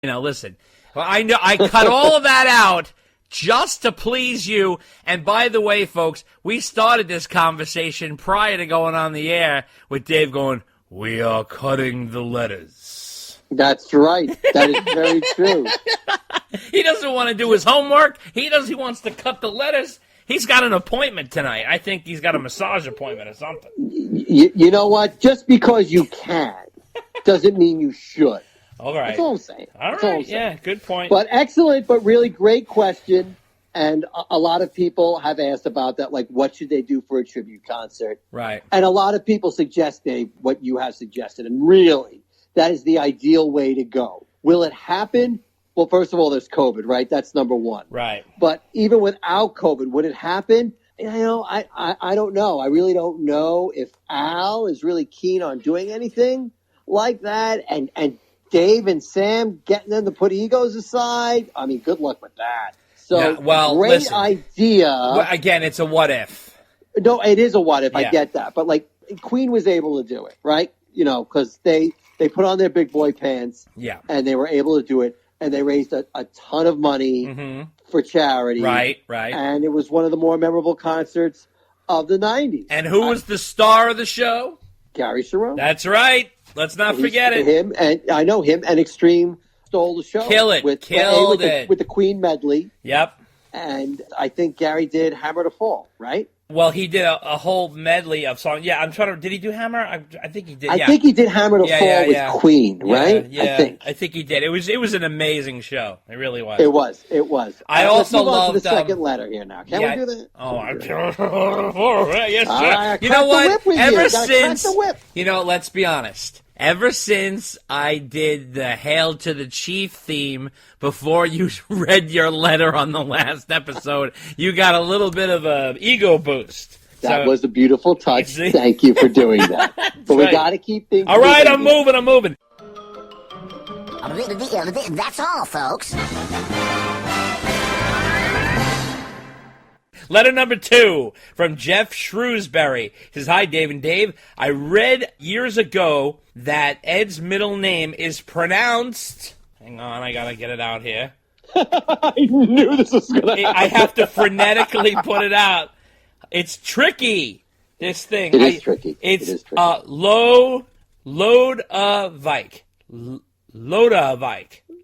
Listen, I know I cut all of that out just to please you. And by the way, folks, we started this conversation prior to going on the air with Dave going, "We are cutting the letters." That's right. That is very true. He doesn't want to do his homework. He wants to cut the letters. He's got an appointment tonight. I think he's got a massage appointment or something. You know what? Just because you can doesn't mean you should. All right. That's all I'm saying. All right. Yeah, good point. But excellent, but really great question. And a lot of people have asked about that, like, what should they do for a tribute concert? Right. And a lot of people suggest, Dave, what you have suggested. And really, that is the ideal way to go. Will it happen? Well, first of all, there's COVID, right? That's number one. Right. But even without COVID, would it happen? I don't know. I really don't know if Al is really keen on doing anything like that. And Dave and Sam getting them to put egos aside. I mean, good luck with that. So, great idea. Well, again, it's a what if. No, it is a what if. Yeah. I get that. But, like, Queen was able to do it, right? Because they put on their big boy pants. Yeah. And they were able to do it. And they raised a ton of money for charity. Right. And it was one of the more memorable concerts of the 90s. And who was the star of the show? Gary Cherone. That's right. Let's not forget it. Him, and I know him, and Extreme stole the show. Killed it. With the Queen medley. Yep. And I think Gary did Hammer to Fall, right? Well, he did a whole medley of songs. Yeah, I'm trying to. Did he do Hammer? I think he did. I think he did Hammer to Fall with Queen, right? Yeah, I think he did. It was an amazing show. It really was. It was. I also loved the second letter here now. Can we do that? Yes, sir. Right, you know what? Ever let's be honest. Ever since I did the Hail to the Chief theme before you read your letter on the last episode, you got a little bit of an ego boost. That was a beautiful touch. Thank you for doing that. But we got to keep things all right, I'm moving. That's all, folks. Letter number 2 from Jeff Shrewsbury. He says, "Hi, Dave and Dave. I read years ago that Ed's middle name is pronounced..." Hang on, I gotta get it out here. I knew this was going to happen. I have to frenetically put it out. It's tricky, this thing. It is tricky. It's Lodavike.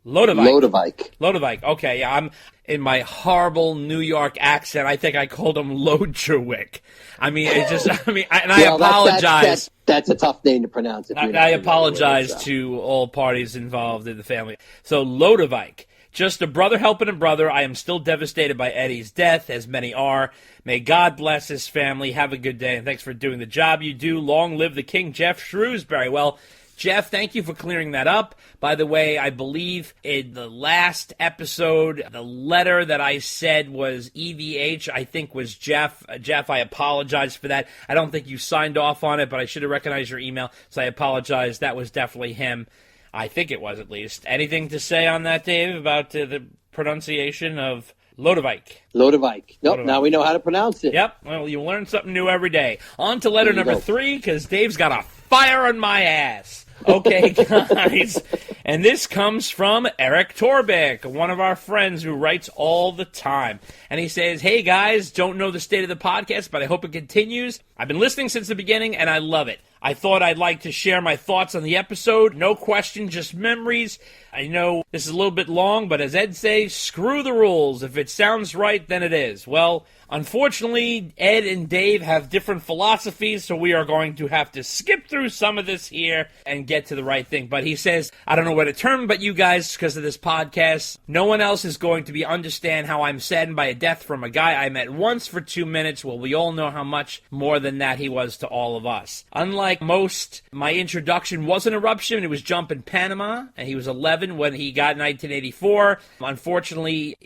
Lodavike. Okay, yeah, I'm in my horrible New York accent. I think I called him Lodgerwick. I mean, it just. I apologize. That's a tough name to pronounce. I apologize to all parties involved in the family. So Lodavike. Just a brother helping a brother. I am still devastated by Eddie's death, as many are. May God bless his family. Have a good day, and thanks for doing the job you do. Long live the king, Jeff Shrewsbury. Well, Jeff, thank you for clearing that up. By the way, I believe in the last episode, the letter that I said was EVH, I think was Jeff. Jeff, I apologize for that. I don't think you signed off on it, but I should have recognized your email, so I apologize. That was definitely him. I think it was, at least. Anything to say on that, Dave, about the pronunciation of Lodavike? Lodavike. Nope, now we know how to pronounce it. Yep, well, you learn something new every day. On to letter number 3, because Dave's got a fire on my ass. Okay, guys, and this comes from Eric Torbeck, one of our friends who writes all the time. And he says, "Hey, guys, don't know the state of the podcast, but I hope it continues. I've been listening since the beginning, and I love it. I thought I'd like to share my thoughts on the episode. No question, just memories. I know this is a little bit long, but as Ed says, screw the rules. If it sounds right, then it is. Well, unfortunately, Ed and Dave have different philosophies, so we are going to have to skip through some of this here and get to the right thing." But he says, "I don't know where to turn but you guys because of this podcast. No one else is going to understand how I'm saddened by a death from a guy I met once for 2 minutes. Well, we all know how much more than that he was to all of us. Unlike most, my introduction was an eruption. It was Jump in Panama, and he was 11 when he got in 1984. Unfortunately,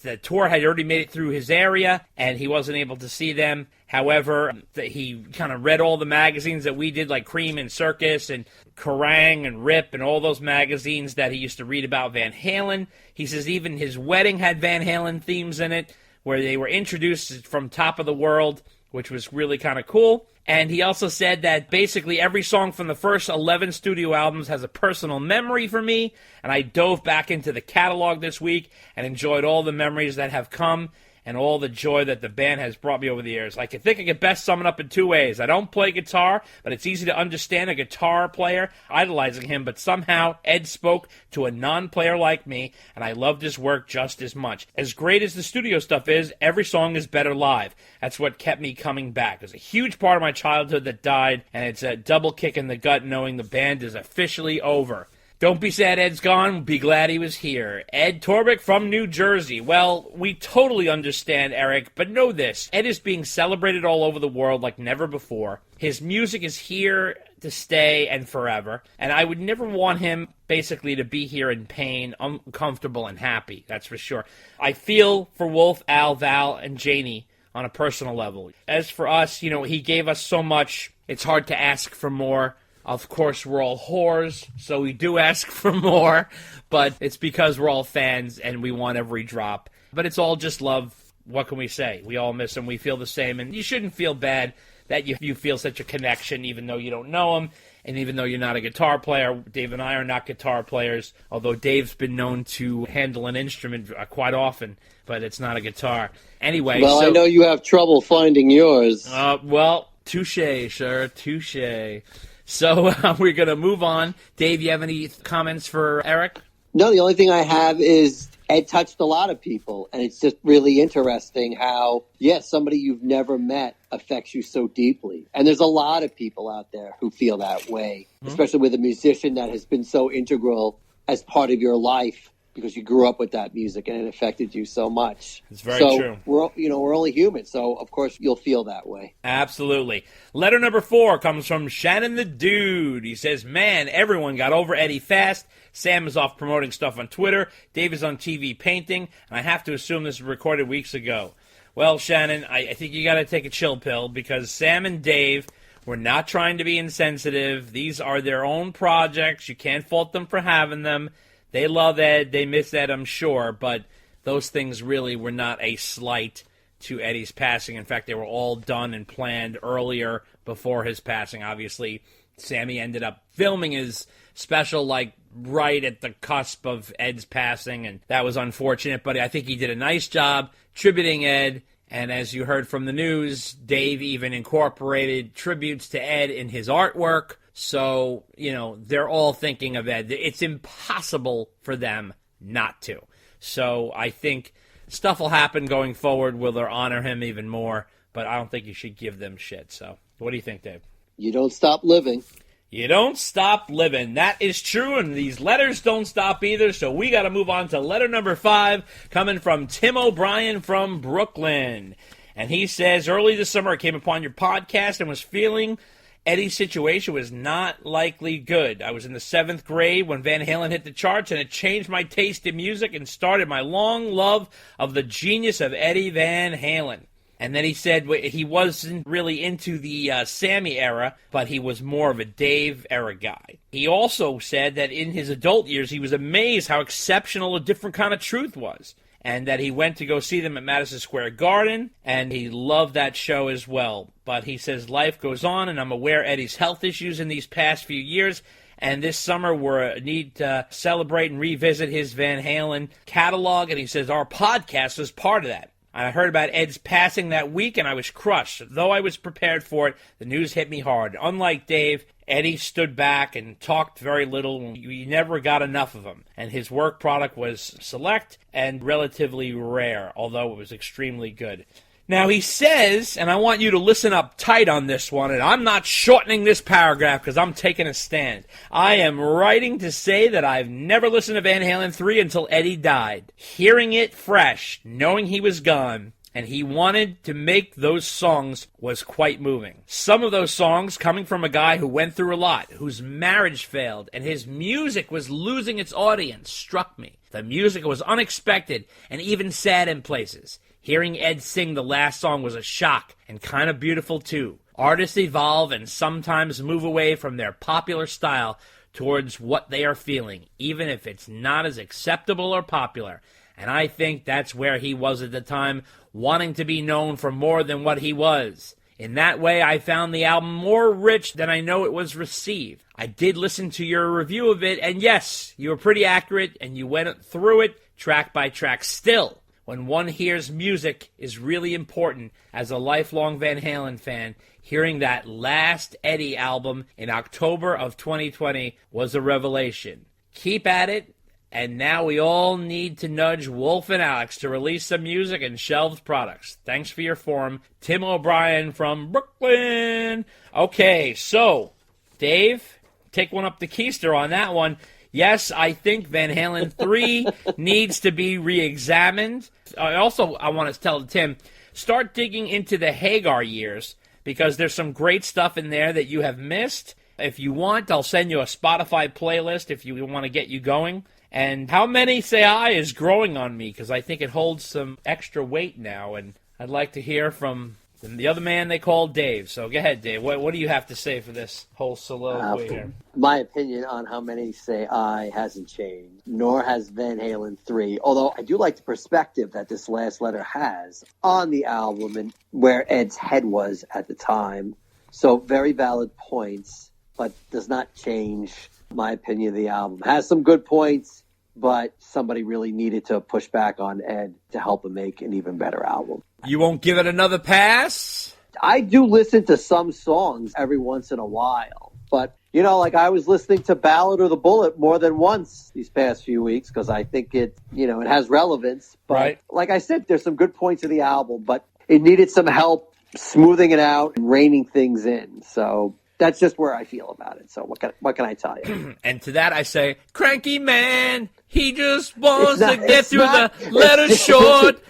the tour had already made it through his area, and he wasn't able to see them. However, he kind of read all the magazines that we did, like Cream and Circus and Kerrang and Rip and all those magazines that he used to read about Van Halen. He says even his wedding had Van Halen themes in it, where they were introduced from Top of the World, which was really kind of cool. And he also said that basically every song from the first 11 studio albums has a personal memory for me, and I dove back into the catalog this week and enjoyed all the memories that have come and all the joy that the band has brought me over the years. I think I could best sum it up in two ways. I don't play guitar, but it's easy to understand a guitar player idolizing him, but somehow Ed spoke to a non-player like me, and I loved his work just as much. As great as the studio stuff is, every song is better live. That's what kept me coming back. It was a huge part of my childhood that died, and it's a double kick in the gut knowing the band is officially over. Don't be sad Ed's gone. Be glad he was here. Ed Torbeck from New Jersey. Well, we totally understand, Eric, but know this. Ed is being celebrated all over the world like never before. His music is here to stay and forever, and I would never want him basically to be here in pain, uncomfortable, and happy. That's for sure. I feel for Wolf, Al, Val, and Janie on a personal level. As for us, he gave us so much, it's hard to ask for more. Of course, we're all whores, so we do ask for more, but it's because we're all fans and we want every drop. But it's all just love. What can we say? We all miss him. We feel the same, and you shouldn't feel bad that you feel such a connection even though you don't know him, and even though you're not a guitar player. Dave and I are not guitar players, although Dave's been known to handle an instrument quite often, but it's not a guitar. Anyway, well, I know you have trouble finding yours. Well, touche, sir, touche. So we're going to move on. Dave, you have any comments for Eric? No, the only thing I have is Ed touched a lot of people, and it's just really interesting how, somebody you've never met affects you so deeply. And there's a lot of people out there who feel that way, especially with a musician that has been so integral as part of your life because you grew up with that music and it affected you so much. It's very true. We're only human, so of course you'll feel that way. Absolutely. Letter number 4 comes from Shannon the Dude. He says, man, everyone got over Eddie fast. Sam is off promoting stuff on Twitter. Dave is on TV painting, and I have to assume this was recorded weeks ago. Well, Shannon, I think you got to take a chill pill because Sam and Dave were not trying to be insensitive. These are their own projects. You can't fault them for having them. They love Ed. They miss Ed, I'm sure, but those things really were not a slight to Eddie's passing. In fact, they were all done and planned earlier before his passing. Obviously, Sammy ended up filming his special right at the cusp of Ed's passing, and that was unfortunate, but I think he did a nice job tributing Ed. And as you heard from the news, Dave even incorporated tributes to Ed in his artwork. So, they're all thinking of Ed. It's impossible for them not to. So I think stuff will happen going forward where they'll honor him even more, but I don't think you should give them shit. So what do you think, Dave? You don't stop living. You don't stop living. That is true, and these letters don't stop either, so we got to move on to letter number 5, coming from Tim O'Brien from Brooklyn. And he says, early this summer I came upon your podcast and was feeling Eddie's situation was not likely good. I was in the 7th grade when Van Halen hit the charts, and it changed my taste in music and started my long love of the genius of Eddie Van Halen. And then he said he wasn't really into the Sammy era, but he was more of a Dave era guy. He also said that in his adult years, he was amazed how exceptional a different kind of truth was, and that he went to go see them at Madison Square Garden, and he loved that show as well. But he says life goes on, and I'm aware Eddie's health issues in these past few years, and this summer we need to celebrate and revisit his Van Halen catalog, and he says our podcast was part of that. I heard about Ed's passing that week, and I was crushed. Though I was prepared for it, the news hit me hard. Unlike Dave, Eddie stood back and talked very little. We never got enough of him. And his work product was select and relatively rare, although it was extremely good. Now, he says, and I want you to listen up tight on this one, and I'm not shortening this paragraph because I'm taking a stand. I am writing to say that I've never listened to Van Halen 3 until Eddie died. Hearing it fresh, knowing he was gone, and he wanted to make those songs was quite moving. Some of those songs coming from a guy who went through a lot, whose marriage failed, and his music was losing its audience, struck me. The music was unexpected and even sad in places. Hearing Ed sing the last song was a shock and kind of beautiful too. Artists evolve and sometimes move away from their popular style towards what they are feeling, even if it's not as acceptable or popular. And I think that's where he was at the time, wanting to be known for more than what he was. In that way, I found the album more rich than I know it was received. I did listen to your review of it, and yes, you were pretty accurate, and you went through it track by track. Still, when one hears music is really important, as a lifelong Van Halen fan, hearing that last Eddie album in October of 2020 was a revelation. Keep at it. And now we all need to nudge Wolf and Alex to release some music and shelved products. Thanks for your forum. Tim O'Brien from Brooklyn. Okay, so, Dave, take one up the keister on that one. Yes, I think Van Halen 3 needs to be re-examined. I want to tell Tim, start digging into the Hagar years, because there's some great stuff in there that you have missed. If you want, I'll send you a Spotify playlist if you want to get you going. And How Many Say I is growing on me because I think it holds some extra weight now. And I'd like to hear from the other man they call Dave. So go ahead, Dave. What do you have to say for this whole soliloquy here? My opinion on How Many Say I hasn't changed, nor has Van Halen 3. Although I do like the perspective that this last letter has on the album and where Ed's head was at the time. So very valid points, but does not change my opinion of the album. Has some good points, but somebody really needed to push back on Ed to help him make an even better album. You won't give it another pass? I do listen to some songs every once in a while, but, like I was listening to Ballad or the Bullet more than once these past few weeks because I think it has relevance. But right. Like I said, there's some good points of the album, but it needed some help smoothing it out and reining things in. So that's just where I feel about it. So what can I tell you? And to that I say, cranky man, he just wants to get through the letter short.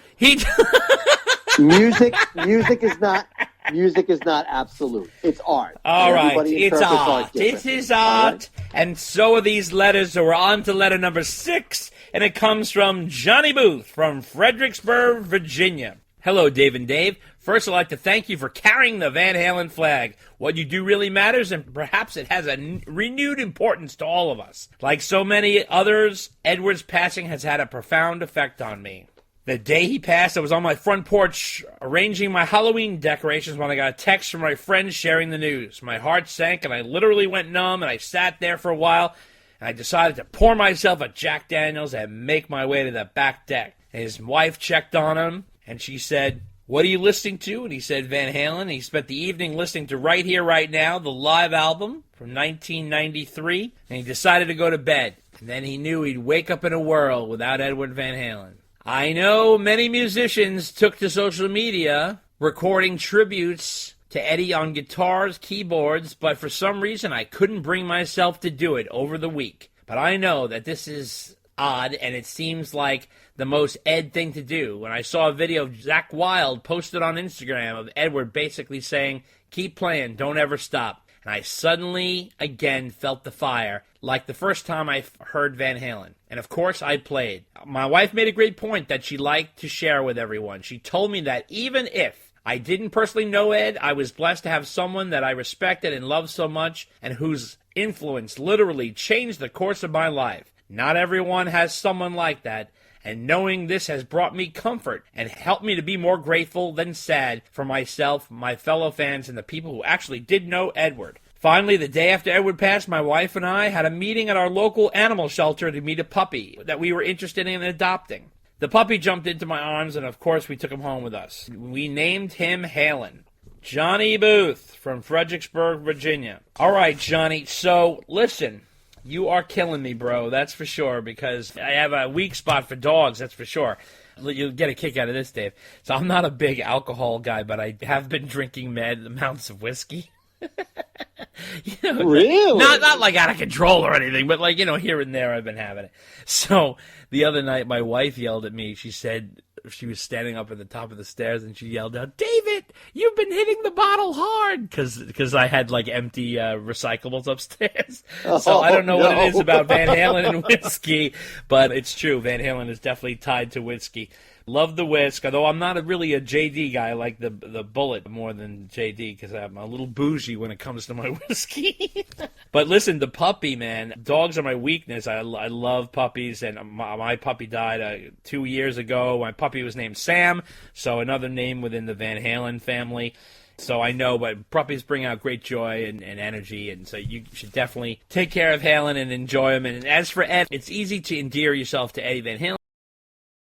Music is not absolute. It's art. All right, Everybody it's interprets art. It differently. is art, and so are these letters. So we're on to letter number 6, and it comes from Johnny Booth from Fredericksburg, Virginia. Hello, Dave and Dave. First, I'd like to thank you for carrying the Van Halen flag. What you do really matters, and perhaps it has a renewed importance to all of us. Like so many others, Edward's passing has had a profound effect on me. The day he passed, I was on my front porch arranging my Halloween decorations when I got a text from my friend sharing the news. My heart sank, and I literally went numb, and I sat there for a while, and I decided to pour myself a Jack Daniels and make my way to the back deck. And his wife checked on him, and she said, "What are you listening to?" And he said, Van Halen. He spent the evening listening to Right Here, Right Now, the live album from 1993, and he decided to go to bed. And then he knew he'd wake up in a whirl without Edward Van Halen. I know many musicians took to social media recording tributes to Eddie on guitars, keyboards, but for some reason I couldn't bring myself to do it over the week. But I know that this is odd, and it seems like the most Ed thing to do. When I saw a video of Zakk Wylde posted on Instagram of Edward basically saying, "Keep playing, don't ever stop." And I suddenly, again, felt the fire, like the first time I heard Van Halen. And of course, I played. My wife made a great point that she liked to share with everyone. She told me that even if I didn't personally know Ed, I was blessed to have someone that I respected and loved so much, and whose influence literally changed the course of my life. Not everyone has someone like that, and knowing this has brought me comfort and helped me to be more grateful than sad for myself, my fellow fans, and the people who actually did know Edward. Finally, the day after Edward passed, my wife and I had a meeting at our local animal shelter to meet a puppy that we were interested in adopting. The puppy jumped into my arms, and of course we took him home with us. We named him Halen. Johnny Booth from Fredericksburg, Virginia. All right, Johnny, so listen. You are killing me, bro, that's for sure, because I have a weak spot for dogs, that's for sure. You'll get a kick out of this, Dave. So I'm not a big alcohol guy, but I have been drinking mad amounts of whiskey. Really? Not like out of control or anything, but like, here and there I've been having it. So the other night my wife yelled at me. She said, she was standing up at the top of the stairs and she yelled out, "David, you've been hitting the bottle hard," because I had like empty recyclables upstairs. So I don't know what it is about Van Halen and whiskey, but it's true. Van Halen is definitely tied to whiskey. Love the whisk, although I'm not really a JD guy. I like the Bullet more than JD because I'm a little bougie when it comes to my whiskey. But listen, the puppy, man, dogs are my weakness. I love puppies, and my puppy died 2 years ago. My puppy was named Sam, so another name within the Van Halen family. So I know, but puppies bring out great joy and energy, and so you should definitely take care of Halen and enjoy him. And as for Ed, it's easy to endear yourself to Eddie Van Halen